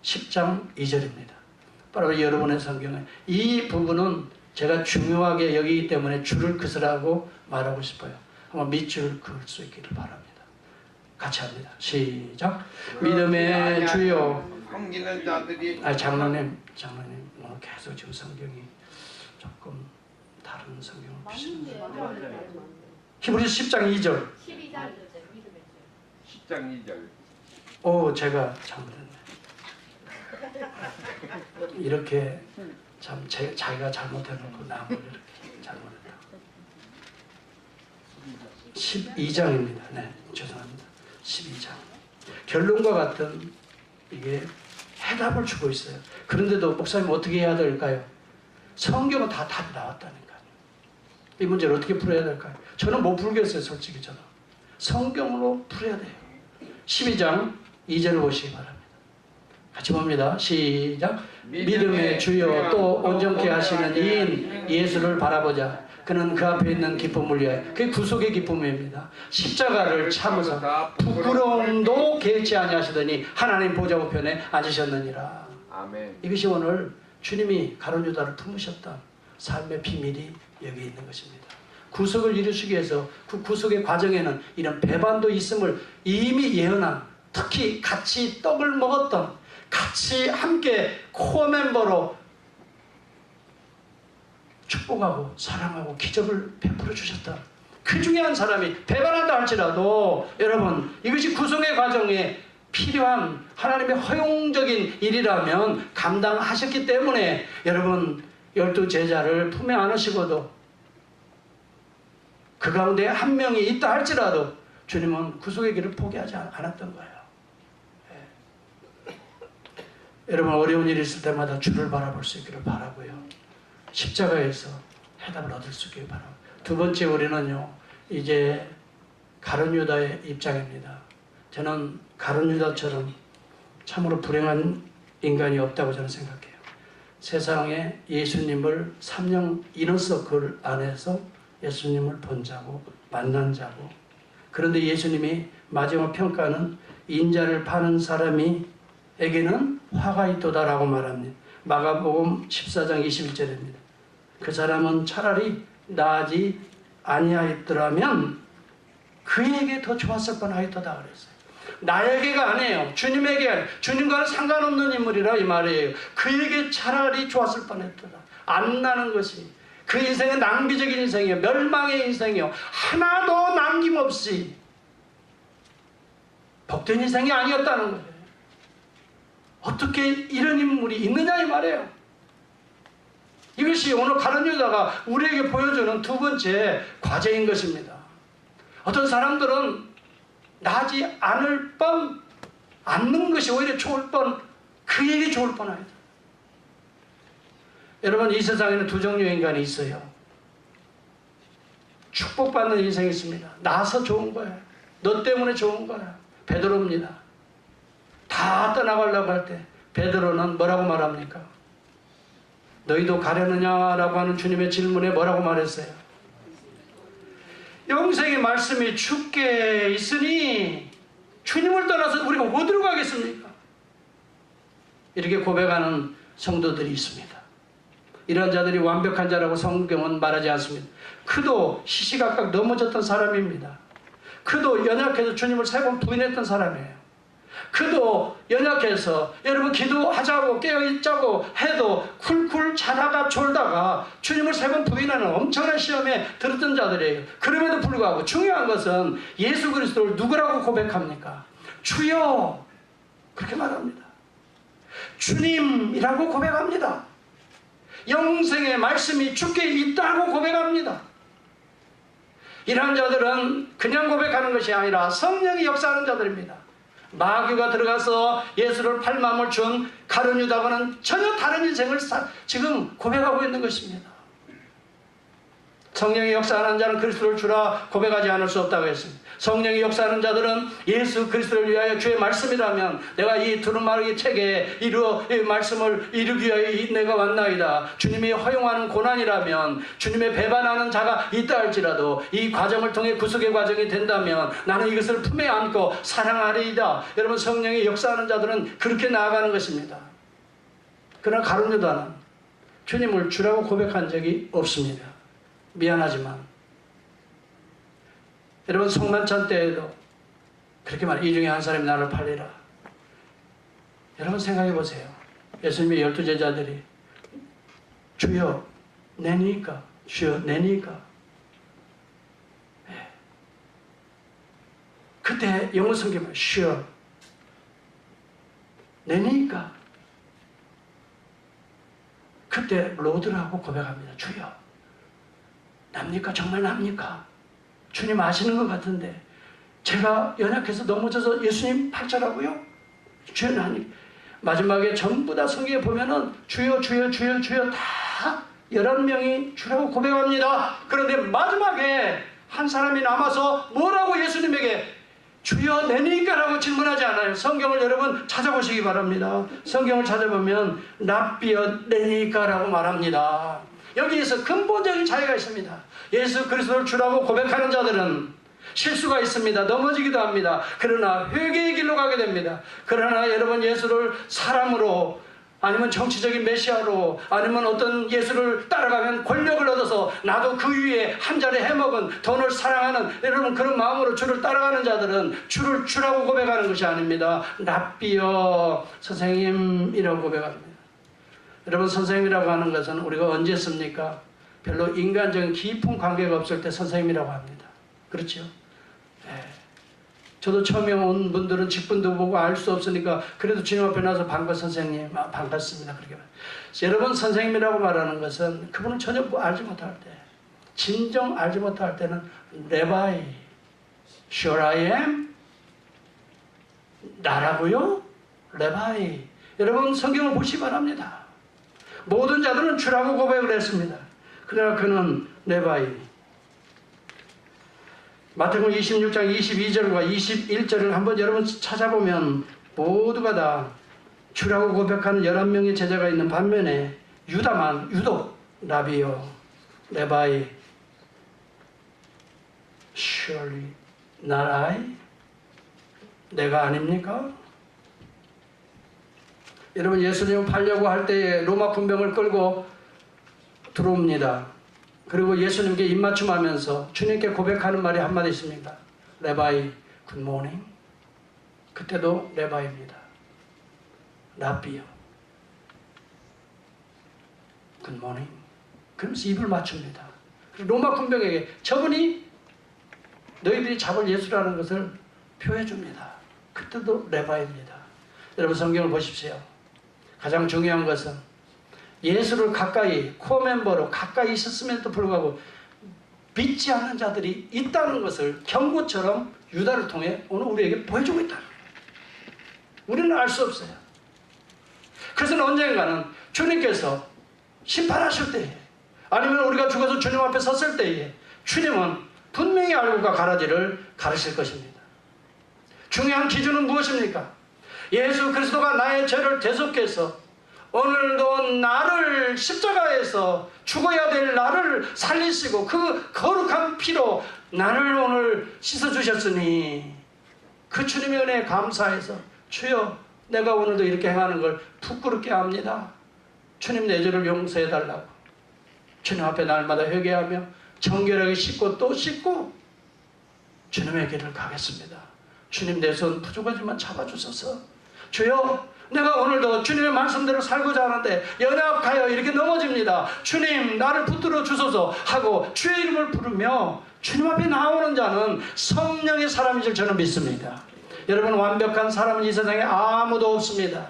10장 2절입니다. 바로 여러분의 성경에 이 부분은 제가 중요하게 여기기 때문에 줄을 그으라고 말하고 싶어요. 한번 밑줄을 그을 수 있기를 바랍니다. 같이 합니다. 시작. 믿음의 주요. 섬기는 자들이. 장로님 오늘 계속 지금 성경이 조금 다른 성경을 보시는데. 히브리서 10장 2절. 10장 2절. 오 제가 잘못했네. 이렇게 참 자기가 잘못해놓고 남을 이렇게 잘못했다. 12장입니다. 네 죄송합니다. 12장. 결론과 같은 이게 해답을 주고 있어요. 그런데도 목사님 어떻게 해야 될까요? 성경은 다 답이 나왔다니까요. 이 문제를 어떻게 풀어야 될까요? 저는 못 풀겠어요. 솔직히 저는. 성경으로 풀어야 돼요. 12장 2절을 보시기 바랍니다. 같이 봅니다. 시작. 믿음의 주여 또 온전케 하시는 이인 예수를 바라보자. 그는 그 앞에 있는 기쁨을 위하여 그게 구속의 기쁨입니다. 십자가를 참으사 부끄러움도 개치 아니하시더니 하나님 보좌 우편에 앉으셨느니라. 아멘. 이것이 오늘 주님이 가룟 유다를 품으셨던 삶의 비밀이 여기 있는 것입니다. 구속을 이루시기 위해서 그 구속의 과정에는 이런 배반도 있음을 이미 예언한, 특히 같이 떡을 먹었던, 같이 함께 코어 멤버로 축복하고 사랑하고 기적을 베풀어 주셨다. 그 중에 한 사람이 배반한다 할지라도 여러분 이것이 구속의 과정에 필요한 하나님의 허용적인 일이라면 감당하셨기 때문에 여러분 12제자를 품에 안으시고도 그 가운데 한 명이 있다 할지라도 주님은 구속의 길을 포기하지 않았던 거예요. 여러분 어려운 일이 있을 때마다 주를 바라볼 수 있기를 바라고요. 십자가에서 해답을 얻을 수 있기를 바랍니다. 두 번째 우리는요. 이제 가룟 유다의 입장입니다. 저는 가룟 유다처럼 참으로 불행한 인간이 없다고 저는 생각해요. 세상에 예수님을 3년 이너서클 안에서 예수님을 본 자고 만난 자고 그런데 예수님이 마지막 평가는 인자를 파는 사람에게는 화가 있도다라고 말합니다. 마가복음 14장 21절입니다. 그 사람은 차라리 나지 아니하였더라면 그에게 더 좋았을 뻔하였도다 그랬어요. 나에게가 아니에요. 주님에게, 주님과는 상관없는 인물이라 이 말이에요. 그에게 차라리 좋았을 뻔했도다. 안 나는 것이 그 인생은 낭비적인 인생이에요. 멸망의 인생이에요. 하나도 남김없이 복된 인생이 아니었다는 거예요. 어떻게 이런 인물이 있느냐 이 말이에요. 이것이 오늘 가룟 유다가 우리에게 보여주는 두 번째 과제인 것입니다. 어떤 사람들은 나지 않을 뻔, 않는 것이 오히려 좋을 뻔, 그에게 좋을 뻔하다. 여러분, 이 세상에는 두 종류의 인간이 있어요. 축복받는 인생이 있습니다. 나서 좋은 거야. 너 때문에 좋은 거야. 베드로입니다. 다 떠나가려고 할 때 베드로는 뭐라고 말합니까? 너희도 가려느냐라고 하는 주님의 질문에 뭐라고 말했어요? 영생의 말씀이 주께 있으니 주님을 떠나서 우리가 어디로 가겠습니까? 이렇게 고백하는 성도들이 있습니다. 이런 자들이 완벽한 자라고 성경은 말하지 않습니다. 그도 시시각각 넘어졌던 사람입니다. 그도 연약해서 주님을 세 번 부인했던 사람이에요. 그도 연약해서 여러분 기도하자고 깨어있자고 해도 쿨쿨 자다가 졸다가 주님을 세 번 부인하는 엄청난 시험에 들었던 자들이에요. 그럼에도 불구하고 중요한 것은 예수 그리스도를 누구라고 고백합니까? 주여, 그렇게 말합니다. 주님이라고 고백합니다. 영생의 말씀이 주께 있다고 고백합니다. 이러한 자들은 그냥 고백하는 것이 아니라 성령이 역사하는 자들입니다. 마귀가 들어가서 예수를 팔마음을 준 가룟 유다와는 전혀 다른 인생을 지금 고백하고 있는 것입니다. 성령이 역사하는 자는 그리스도를 주라 고백하지 않을 수 없다고 했습니다. 성령이 역사하는 자들은 예수 그리스도를 위하여 주의 말씀이라면 내가 이 두루마리 책에 이 말씀을 이루기 위하여 내가 왔나이다. 주님이 허용하는 고난이라면 주님의 배반하는 자가 있다 할지라도 이 과정을 통해 구속의 과정이 된다면 나는 이것을 품에 안고 사랑하리이다. 여러분, 성령이 역사하는 자들은 그렇게 나아가는 것입니다. 그러나 가룟 유다는 주님을 주라고 고백한 적이 없습니다. 미안하지만 여러분, 성만찬 때에도 그렇게 이 중에 한 사람이 나를 팔리라. 여러분 생각해 보세요. 예수님의 12 제자들이 주여 내니까, 주여 내니까. 그때 영어 성경은 sure 내니까. 그때 로드라고 고백합니다. 주여 납니까? 정말 납니까? 주님 아시는 것 같은데 제가 연약해서 넘어져서 예수님 팔자라고요? 주여 나니. 마지막에 전부 다 성경에 보면은 주여 주여 주여 주여 다 11명이 주라고 고백합니다. 그런데 마지막에 한 사람이 남아서 뭐라고 예수님에게 주여 내니까라고 질문하지 않아요. 성경을 여러분 찾아보시기 바랍니다. 성경을 찾아보면 랍비여 내니까라고 말합니다. 여기에서 근본적인 차이가 있습니다. 예수 그리스도를 주라고 고백하는 자들은 실수가 있습니다. 넘어지기도 합니다. 그러나 회개의 길로 가게 됩니다. 그러나 여러분, 예수를 사람으로 아니면 정치적인 메시아로 아니면 어떤 예수를 따라가면 권력을 얻어서 나도 그 위에 한 자리 해먹은 돈을 사랑하는 여러분 그런 마음으로 주를 따라가는 자들은 주를 주라고 고백하는 것이 아닙니다. 랍비여 선생님이라고 고백합니다. 여러분, 선생님이라고 하는 것은 우리가 언제 씁니까? 별로 인간적인 깊은 관계가 없을 때 선생님이라고 합니다. 그렇죠? 네. 저도 처음에 온 분들은 직분도 보고 알 수 없으니까 그래도 주님 앞에 나서 반가 선생님, 반갑습니다. 그렇게 말해요. 여러분, 선생님이라고 말하는 것은 그분은 전혀 알지 못할 때, 진정 알지 못할 때는 레바이, sure I am? 나라고요? 레바이. 여러분, 성경을 보시기 바랍니다. 모든 자들은 주라고 고백을 했습니다. 그러나 그는 레바이. 마태복음 26장 22절과 21절을 한번 여러분 찾아보면 모두가 다 주라고 고백하는 11명의 제자가 있는 반면에 유다만 유독 라비요, 레바이, surely not I? 내가 아닙니까? 여러분, 예수님을 팔려고 할 때에 로마 군병을 끌고 들어옵니다. 그리고 예수님께 입맞춤하면서 주님께 고백하는 말이 한마디 있습니다. 레바이, 굿모닝. 그때도 레바이입니다. 랍비요, 굿모닝. 그러면서 입을 맞춥니다. 로마 군병에게 저분이 너희들이 잡을 예수라는 것을 표해줍니다. 그때도 레바이입니다. 여러분, 성경을 보십시오. 가장 중요한 것은 예수를 가까이 코어 멤버로 가까이 있었음에도 불구하고 믿지 않는 자들이 있다는 것을 경고처럼 유다를 통해 오늘 우리에게 보여주고 있다. 우리는 알 수 없어요. 그래서 언젠가는 주님께서 심판하실 때에, 아니면 우리가 죽어서 주님 앞에 섰을 때에 주님은 분명히 알고가 가라지를 가르칠 것입니다. 중요한 기준은 무엇입니까? 예수 그리스도가 나의 죄를 대속해서 오늘도 나를 십자가에서 죽어야 될 나를 살리시고 그 거룩한 피로 나를 오늘 씻어주셨으니 그 주님의 은혜에 감사해서 주여 내가 오늘도 이렇게 행하는 걸 부끄럽게 합니다. 주님 내 죄를 용서해달라고 주님 앞에 날마다 회개하며 정결하게 씻고 또 씻고 주님의 길을 가겠습니다. 주님 내 손 부족하지만 잡아주소서. 주여 내가 오늘도 주님의 말씀대로 살고자 하는데 연약하여 이렇게 넘어집니다. 주님 나를 붙들어 주소서 하고 주의 이름을 부르며 주님 앞에 나오는 자는 성령의 사람인 줄 저는 믿습니다. 여러분 완벽한 사람은 이 세상에 아무도 없습니다.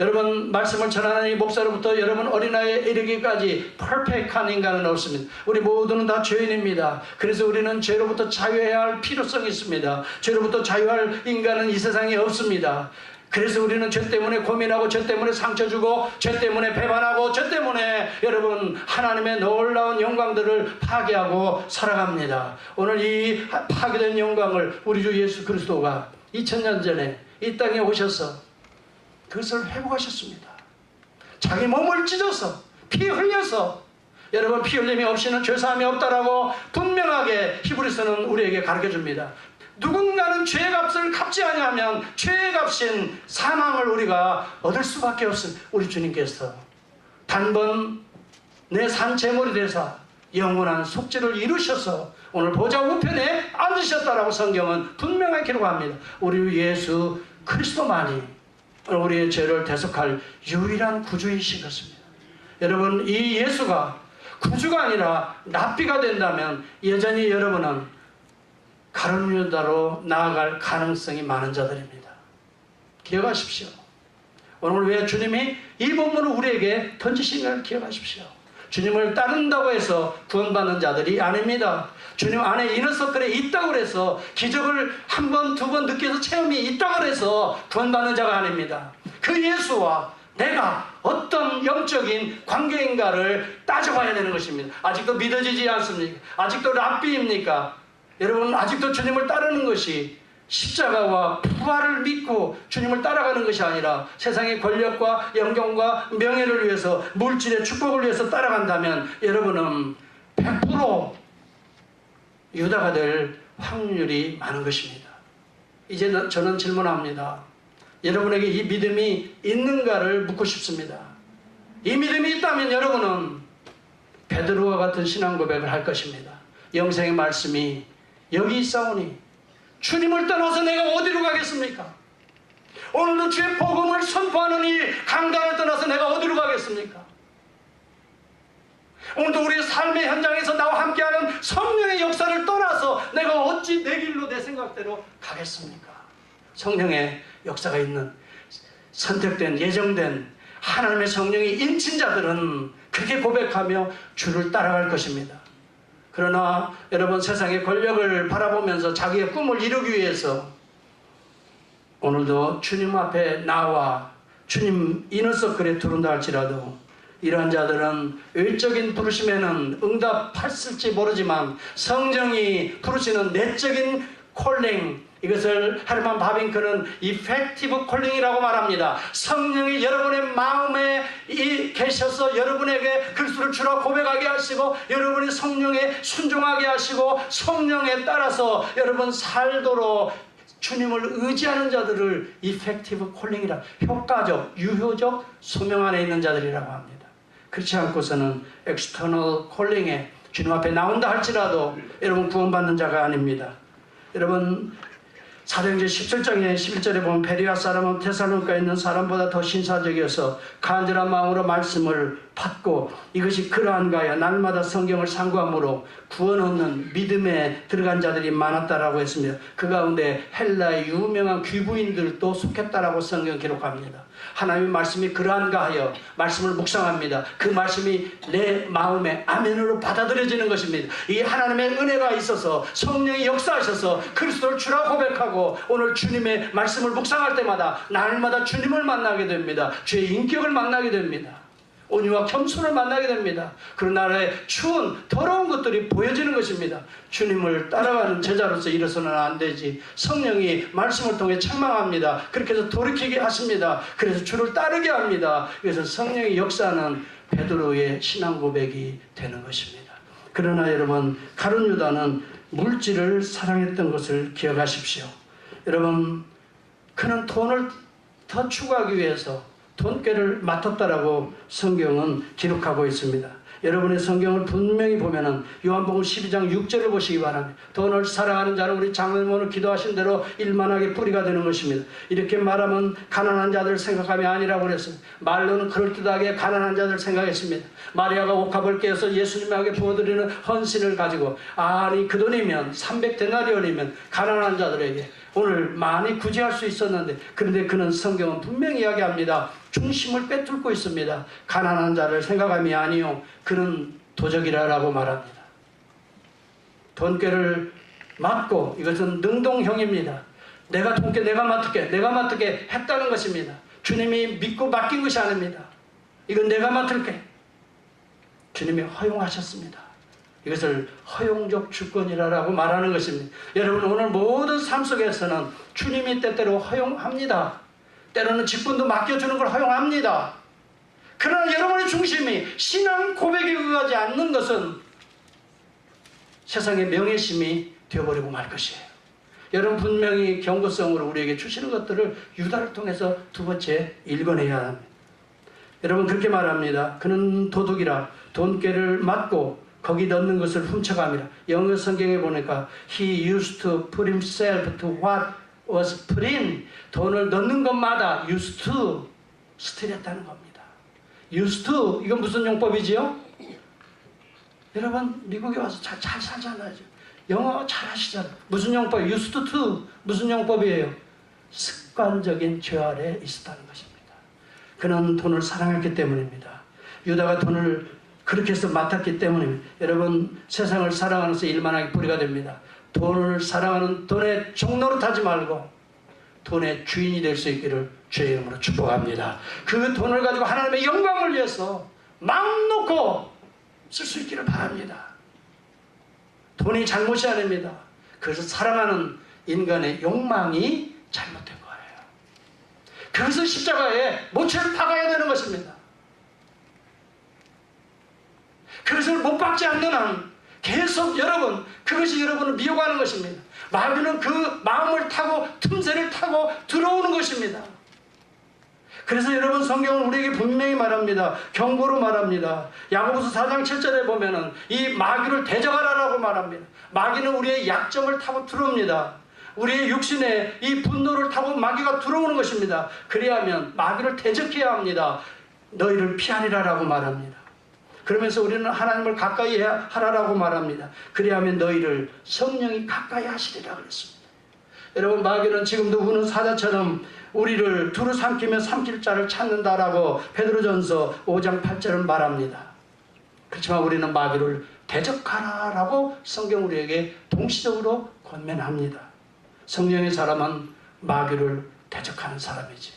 여러분 말씀을 전하는 이 목사로부터 여러분 어린아이에 이르기까지 퍼펙트한 인간은 없습니다. 우리 모두는 다 죄인입니다. 그래서 우리는 죄로부터 자유해야 할 필요성이 있습니다. 죄로부터 자유할 인간은 이 세상에 없습니다. 그래서 우리는 죄 때문에 고민하고 죄 때문에 상처 주고 죄 때문에 배반하고 죄 때문에 여러분 하나님의 놀라운 영광들을 파괴하고 살아갑니다. 오늘 이 파괴된 영광을 우리 주 예수 그리스도가 2000년 전에 이 땅에 오셔서 그것을 회복하셨습니다. 자기 몸을 찢어서 피 흘려서 여러분 피 흘림이 없이는 죄사함이 없다라고 분명하게 히브리서는 우리에게 가르쳐줍니다. 누군가는 죄의 값을 갚지 아니하면 죄의 값인 사망을 우리가 얻을 수밖에 없습니다. 우리 주님께서 단번 내 산 제물이 되사 영원한 속죄를 이루셔서 오늘 보좌 우편에 앉으셨다라고 성경은 분명하게 기록합니다. 우리 예수 그리스도만이 우리의 죄를 대속할 유일한 구주이신 것입니다. 여러분 이 예수가 구주가 아니라 랍비가 된다면 여전히 여러분은 가룟 유다로 나아갈 가능성이 많은 자들입니다. 기억하십시오. 오늘 왜 주님이 이 본문을 우리에게 던지신가를 기억하십시오. 주님을 따른다고 해서 구원받는 자들이 아닙니다. 주님 안에 이너서클에 있다고 해서 기적을 한 번, 두 번 느껴서 체험이 있다고 해서 구원받는 자가 아닙니다. 그 예수와 내가 어떤 영적인 관계인가를 따져봐야 되는 것입니다. 아직도 믿어지지 않습니까? 아직도 랍비입니까? 여러분 아직도 주님을 따르는 것이 십자가와 부활을 믿고 주님을 따라가는 것이 아니라 세상의 권력과 영경과 명예를 위해서 물질의 축복을 위해서 따라간다면 여러분은 100% 유다가 될 확률이 많은 것입니다. 이제 저는 질문합니다. 여러분에게 이 믿음이 있는가를 묻고 싶습니다. 이 믿음이 있다면 여러분은 베드로와 같은 신앙 고백을 할 것입니다. 영생의 말씀이 여기 있사오니 주님을 떠나서 내가 어디로 가겠습니까? 오늘도 주의 복음을 선포하는 이 강단을 떠나서 내가 어디로 가겠습니까? 오늘도 우리의 삶의 현장에서 나와 함께하는 성령의 역사를 떠나서 내가 어찌 내 길로 내 생각대로 가겠습니까? 성령의 역사가 있는 선택된 예정된 하나님의 성령이 인친 자들은 그렇게 고백하며 주를 따라갈 것입니다. 그러나 여러분 세상의 권력을 바라보면서 자기의 꿈을 이루기 위해서 오늘도 주님 앞에 나와 주님 이너서클에 들어온다 할지라도 이러한 자들은 외적인 부르심에는 응답했을지 모르지만 성령이 부르시는 내적인 콜링, 이것을 헤르만 바빙크는 이펙티브 콜링이라고 말합니다. 성령이 여러분의 마음에 계셔서 여러분에게 그리스도를 주라 고백하게 하시고 여러분이 성령에 순종하게 하시고 성령에 따라서 여러분 살도록 주님을 의지하는 자들을 이펙티브 콜링이라, 효과적, 유효적 소명 안에 있는 자들이라고 합니다. 그렇지 않고서는 엑스터널 콜링에 주님 앞에 나온다 할지라도 여러분 구원받는 자가 아닙니다. 여러분 사도행전 17장에 11절에 보면 베레아 사람은 데살로니가에 있는 사람보다 더 신사적이어서 간절한 마음으로 말씀을 받고 이것이 그러한가야 날마다 성경을 상고함으로 구원 얻는 믿음에 들어간 자들이 많았다라고 했습니다. 그 가운데 헬라의 유명한 귀부인들도 속했다라고 성경 기록합니다. 하나님의 말씀이 그러한가 하여 말씀을 묵상합니다. 그 말씀이 내 마음에 아멘으로 받아들여지는 것입니다. 이 하나님의 은혜가 있어서 성령이 역사하셔서 그리스도를 주라 고백하고 오늘 주님의 말씀을 묵상할 때마다 날마다 주님을 만나게 됩니다. 주의 인격을 만나게 됩니다. 온유와 겸손을 만나게 됩니다. 그런 나라의 추운 더러운 것들이 보여지는 것입니다. 주님을 따라가는 제자로서 이래서는 안 되지. 성령이 말씀을 통해 책망합니다. 그렇게 해서 돌이키게 하십니다. 그래서 주를 따르게 합니다. 그래서 성령의 역사는 베드로의 신앙 고백이 되는 것입니다. 그러나 여러분, 가룟 유다는 물질을 사랑했던 것을 기억하십시오. 여러분, 그는 돈을 더 추구하기 위해서 돈꾀를 맡았다라고 성경은 기록하고 있습니다. 여러분의 성경을 분명히 보면은 요한복음 12장 6절을 보시기 바랍니다. 돈을 사랑하는 자는 우리 장로님 오늘 기도하신 대로 일만하게 뿌리가 되는 것입니다. 이렇게 말하면 가난한 자들 생각함이 아니라고 그랬습니다. 말로는 그럴듯하게 가난한 자들 생각했습니다. 마리아가 옥합을 깨어서 예수님에게 부어드리는 헌신을 가지고 아니 그 돈이면 300데나리온이면 가난한 자들에게 오늘 많이 구제할 수 있었는데 그런데 그는 성경은 분명히 이야기합니다. 중심을 빼뚫고 있습니다. 가난한 자를 생각함이 아니요 그는 도적이라고 말합니다. 돈꾀를 맡고 이것은 능동형입니다. 내가 돈꾀 내가 맡게 했다는 것입니다. 주님이 믿고 맡긴 것이 아닙니다. 이건 내가 맡을게. 주님이 허용하셨습니다. 이것을 허용적 주권이라고 말하는 것입니다. 여러분 오늘 모든 삶 속에서는 주님이 때때로 허용합니다. 때로는 직분도 맡겨주는 걸 허용합니다. 그러나 여러분의 중심이 신앙 고백에 의하지 않는 것은 세상의 명예심이 되어버리고 말 것이에요. 여러분 분명히 경고성으로 우리에게 주시는 것들을 유다를 통해서 두 번째 읽어내야 합니다. 여러분 그렇게 말합니다. 그는 도둑이라 돈꾀를 맡고 거기 넣는 것을 훔쳐갑니다. 영어 성경에 보니까 He used to put himself to what was put in. 돈을 넣는 것마다 used to 스틸했다는 겁니다. used to 이건 무슨 용법이지요? 여러분 미국에 와서 잘 살잖아요. 영어 잘 하시잖아요. 무슨 용법? used to 무슨 용법이에요? 습관적인 죄 아래 있었다는 것입니다. 그는 돈을 사랑했기 때문입니다. 유다가 돈을 그렇게 해서 맡았기 때문입니다. 여러분 세상을 사랑하면서 일만하게 뿌리가 됩니다. 돈을 사랑하는 돈의 종노릇하지 말고 돈의 주인이 될 수 있기를 주의 이름으로 축복합니다. 그 돈을 가지고 하나님의 영광을 위해서 마음 놓고 쓸 수 있기를 바랍니다. 돈이 잘못이 아닙니다. 그래서 사랑하는 인간의 욕망이 잘못된 거예요. 그래서 십자가에 모체를 박아야 되는 것입니다. 그것을 못 박지 않는 한 계속 여러분 그것이 여러분을 미혹하는 것입니다. 마귀는 그 마음을 타고 틈새를 타고 들어오는 것입니다. 그래서 여러분 성경은 우리에게 분명히 말합니다. 경고로 말합니다. 야고보서 4장 7절에 보면은 이 마귀를 대적하라라고 말합니다. 마귀는 우리의 약점을 타고 들어옵니다. 우리의 육신에 이 분노를 타고 마귀가 들어오는 것입니다. 그래야면 마귀를 대적해야 합니다. 너희를 피하리라라고 말합니다. 그러면서 우리는 하나님을 가까이 하라라고 말합니다. 그래야면 너희를 성령이 가까이 하시리라 그랬습니다. 여러분 마귀는 지금도 우는 사자처럼 우리를 두루 삼키며 삼킬 자를 찾는다라고 베드로전서 5장 8절은 말합니다. 그렇지만 우리는 마귀를 대적하라라고 성경 우리에게 동시적으로 권면합니다. 성령의 사람은 마귀를 대적하는 사람이지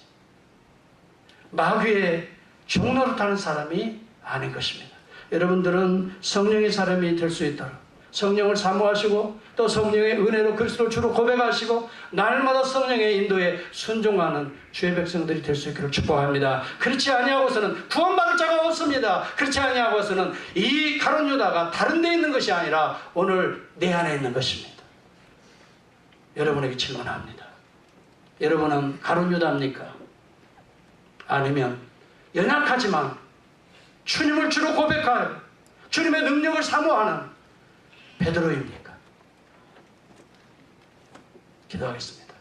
마귀의 종노릇하는 사람이 아닌 것입니다. 여러분들은 성령의 사람이 될 수 있도록 성령을 사모하시고 또 성령의 은혜로 그리스도를 주로 고백하시고 날마다 성령의 인도에 순종하는 주의 백성들이 될 수 있기를 축복합니다. 그렇지 아니하고서는 구원받을 자가 없습니다. 그렇지 아니하고서는 이 가룟 유다가 다른 데 있는 것이 아니라 오늘 내 안에 있는 것입니다. 여러분에게 질문합니다. 여러분은 가룟 유다입니까? 아니면 연약하지만 주님을 주로 고백하는 주님의 능력을 사모하는 베드로입니까? 기도하겠습니다.